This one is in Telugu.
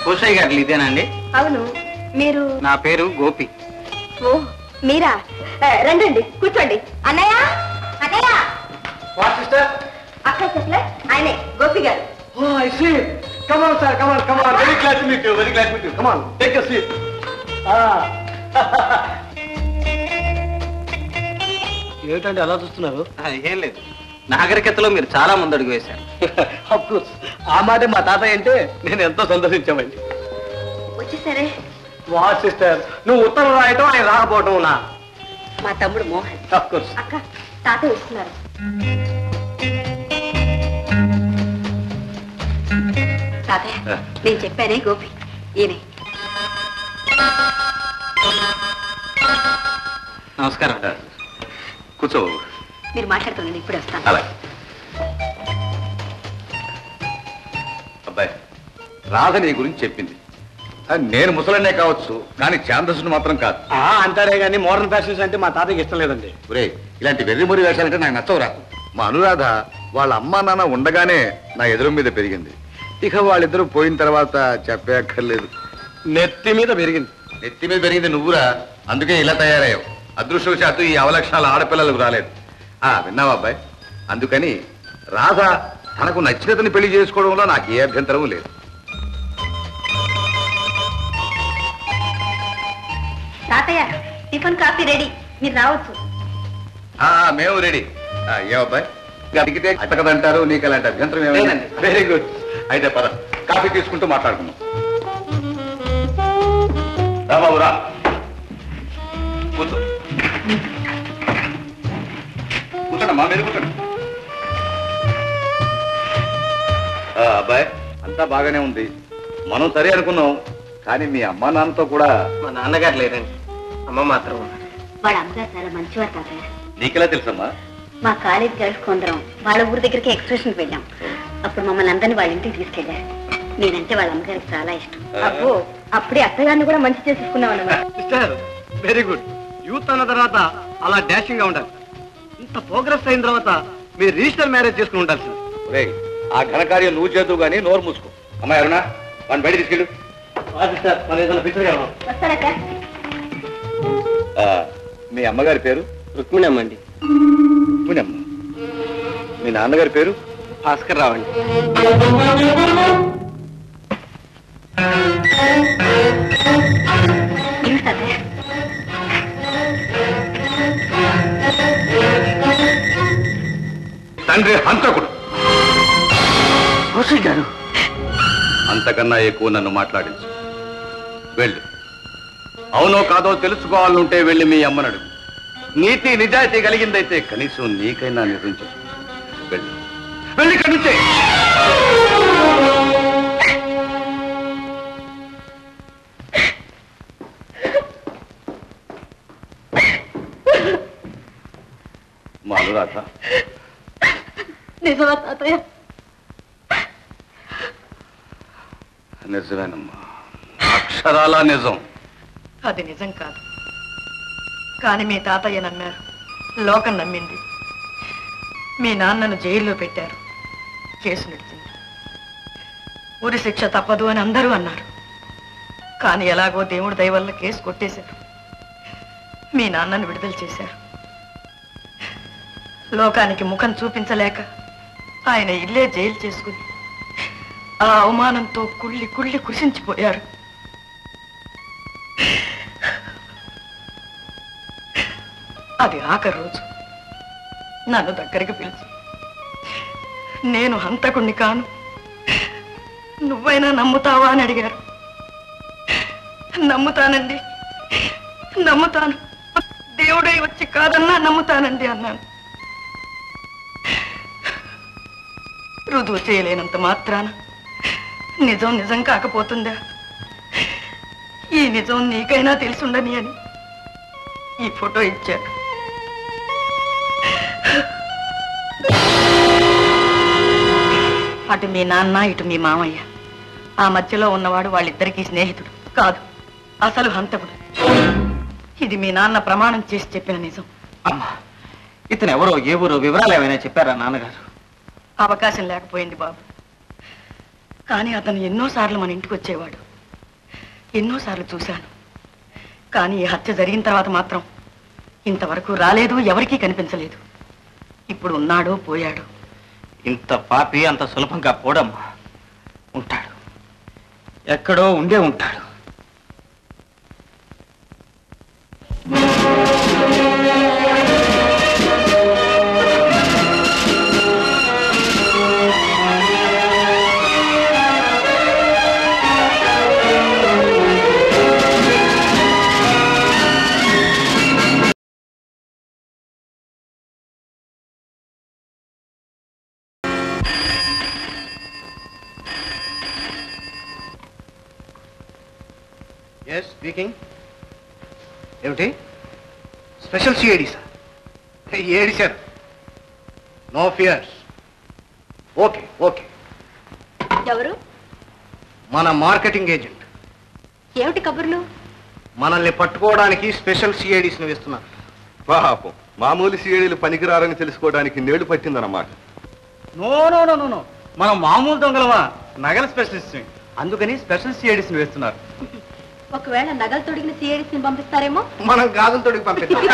కోసయ్య గారు ఇదేనండి? అవును. మీరు? నా పేరు గోపి. ఓ మీరా? రండి కూర్చోండి. అన్నయ్య అన్నయ్య. అక్క చెప్పలే ఆయనే గోపి గారు. Come on, sir. Come on. Very glad to meet you. Come on, take a seat. ఏమిటండి అలా చూస్తున్నారు? ఏం లేదు, నాగరికతలో మీరు చాలా ముందడుగు వేశారు. అఫ్కోర్స్ ఆ మాట మా తాతయ్య అంటే నేను ఎంతో సంతోషించామండి. వచ్చేసరే. వా సిస్టర్, నువ్వు ఉత్తరం రాయటం ఆయన రాకపోవటం నా. మా తమ్ముడు మోహన్. అఫ్కోర్స్. అక్క తాతయ్య వస్తున్నారు. తాతయ్య నేను చెప్పానే గోపి ఈయనే. నమస్కారం. కూర్చో. మీరు మాట్లాడుతున్నాను, ఇప్పుడే వస్తాను. అలాగే. అబ్బాయి, రాధ నీ గురించి చెప్పింది. నేను ముసలనే కావచ్చు, కానీ ఛాందస్సును మాత్రం కాదు అంటారే కానీ మోడర్న్ ఫ్యాషన్స్ అంటే మా తాతయ్యకి ఇష్టం లేదండి. ఒరే, ఇలాంటి వెర్రిమొరి వేషాలంటే నాకు నచ్చవురా. మా అనురాధ వాళ్ళ అమ్మా నాన్న ఉండగానే నా ఎదురు మీద పెరిగింది. ఇక వాళ్ళిద్దరూ పోయిన తర్వాత చెప్పక్కర్లేదు. నెత్తి మీద పెరిగింది. నెత్తి మీద పెరిగింది నువ్వురా, అందుకే ఇలా తయారయ్యావు. అదృష్టవశాత్తు ఈ అవలక్షణాలు ఆడపిల్లలకు రాలేదు. విన్నావా అబ్బాయి? అందుకని రాధ తనకు నచ్చినతని పెళ్లి చేసుకోవడంలో నాకు ఏ అభ్యంతరం లేదు. తాతయ్య టిఫిన్ కాఫీ రెడీ, మీరు రావచ్చు. మేము రెడీ. ఏమబ్బాయి, అడిగితే అట్టకదంటారు, నీకు అలాంటి అభ్యంతరం ఏమైనా? Very good. అయితే పద, కాఫీ తీసుకుంటూ మాట్లాడుకున్నాం. రా బాబు రా, కూర్చో. కూర్చోండమ్మా, మీరు కూర్చోండి. అబ్బాయి, అంతా బాగానే ఉంది. మనం సరే అనుకున్నాం, కానీ మీ అమ్మా నాన్నతో కూడా. మా నాన్నగారు లేరండి, అమ్మ మాత్రం ఉన్నారు. వాళ్ళ అమ్మగారు చాలా మంచివారు తాతయ్య. నీకెలా తెలుసమ్మా? మా కాలేజ్ గర్ల్స్ కొందరం వాళ్ళ ఊరి దగ్గరికి ఎక్స్కర్షన్కి వెళ్ళాం. అప్పుడు మమ్మల్ని అందరినీ వాళ్ళ ఇంటికి తీసుకెళ్లారు. నేనంటే వాళ్ళ అమ్మగారికి చాలా ఇష్టం. అబ్బో, అప్పుడే అత్తగారిని కూడా మంచి చేసేసుకున్నాం అన్నమాట. Very good. యూత్ అన్న తర్వాత అలా డాషింగ్ గా ఉండాలి. ఇంత ప్రోగ్రెస్ అయిన తర్వాత మీరు రిజిస్టర్ మ్యారేజ్ చేసుకుని ఉండాల్సింది. ఆ ఘనకార్యం నువ్వు చేతువు కానీ నోరు మూసుకో. అమ్మాయి అరుణా, వాడిని బయట తీసుకెళ్ళు. మీ అమ్మగారి పేరు? రుక్మిణమ్మ అండి. రుక్మిణమ్మ. మీ నాన్నగారి పేరు? భాస్కర్ రావు అండి. తండ్రి హంతకుడు. గారు, అంతకన్నా ఎక్కువ నన్ను మాట్లాడించు. వెళ్ళు. అవునో కాదో తెలుసుకోవాలంటే వెళ్ళి మీ అమ్మనడు. నీతి నిజాయితీ కలిగిందైతే కనీసం నీకైనా నిజం చెప్పు. వెళ్ళి వెళ్ళి కనిచే. మా అనురాధ. నిజమా తాతయ్య? నిజమేనమ్మా, అక్షరాల నిజం. అది నిజం కాదు, కానీ మీ తాతయ్య నమ్మారు, లోకం నమ్మింది. మీ నాన్నను జైల్లో పెట్టారు, కేసు నడిచింది. ఉరి శిక్ష తప్పదు అని అందరూ అన్నారు. కానీ ఎలాగో దేవుడి దయ వల్ల కేసు కొట్టేశారు. మీ నాన్నను విడుదల చేశారు. లోకానికి ముఖం చూపించలేక ఆయన ఇల్లే జైలు చేసుకుని ఆ అవమానంతో కుళ్ళి కుళ్ళి కృషించిపోయారు. అది ఆఖరి రోజు నన్ను దగ్గరికి పిలిచి, నేను హంతకుణ్ణి కాను, నువ్వైనా నమ్ముతావా అని అడిగారు. నమ్ముతానండి, నమ్ముతాను, దేవుడై వచ్చి కాదన్నా నమ్ముతానండి అన్నాను. రుజువు చేయలేనంత మాత్రాన నిజం నిజం కాకపోతుందా? ఈ నిజం నీకైనా తెలుసుండని అని ఈ ఫోటో ఇచ్చారు. అటు మీ నాన్న, ఇటు మీ మామయ్య. ఆ మధ్యలో ఉన్నవాడు వాళ్ళిద్దరికీ స్నేహితుడు కాదు, అసలు హంతకుడు. ఇది మీ నాన్న ప్రమాణం చేసి చెప్పిన నిజం. అమ్మా, ఇతను ఎవరో, ఏ ఊరో వివరాలు ఏమైనా చెప్పారా నాన్నగారు? అవకాశం లేకపోయింది బాబు, కానీ అతను ఎన్నోసార్లు మన ఇంటికి వచ్చేవాడు. ఎన్నోసార్లు చూశాను. కానీ ఈ హత్య జరిగిన తర్వాత మాత్రం ఇంతవరకు రాలేదు, ఎవరికీ కనిపించలేదు. ఇప్పుడు ఉన్నాడో పోయాడో. ఇంత పాపి అంత సులభంగా పోడమ్మా. ఉంటాడు, ఎక్కడో ఉండే ఉంటాడు. Yes speaking. ఏమిటి? Special CID sir. ఏడి sir? No fears. Okay okay. ఎవరు? మన మార్కెటింగ్ ఏజెంట్. ఏమిటి కబుర్లు? మనల్ని పట్టుకోవడానికి స్పెషల్ సిఐడిస్ ని వేస్తున్నారు. పాపం మామూలు సీడీలు పనికిరారని తెలుసుకోవడానికి నేళ్లు పట్టిందన్నమాట. నో నో నో నో, మనం మామూలు దొంగలమా, నగల స్పెషలిస్ట్. అందుకని స్పెషల్ సిఐడిస్ వేస్తున్నారు. ఒకవేళ నగలు తొడిగిన సిఐడిస్ ని పంపిస్తారేమో. మనం గాజులు తోడికి పంపిస్తాం.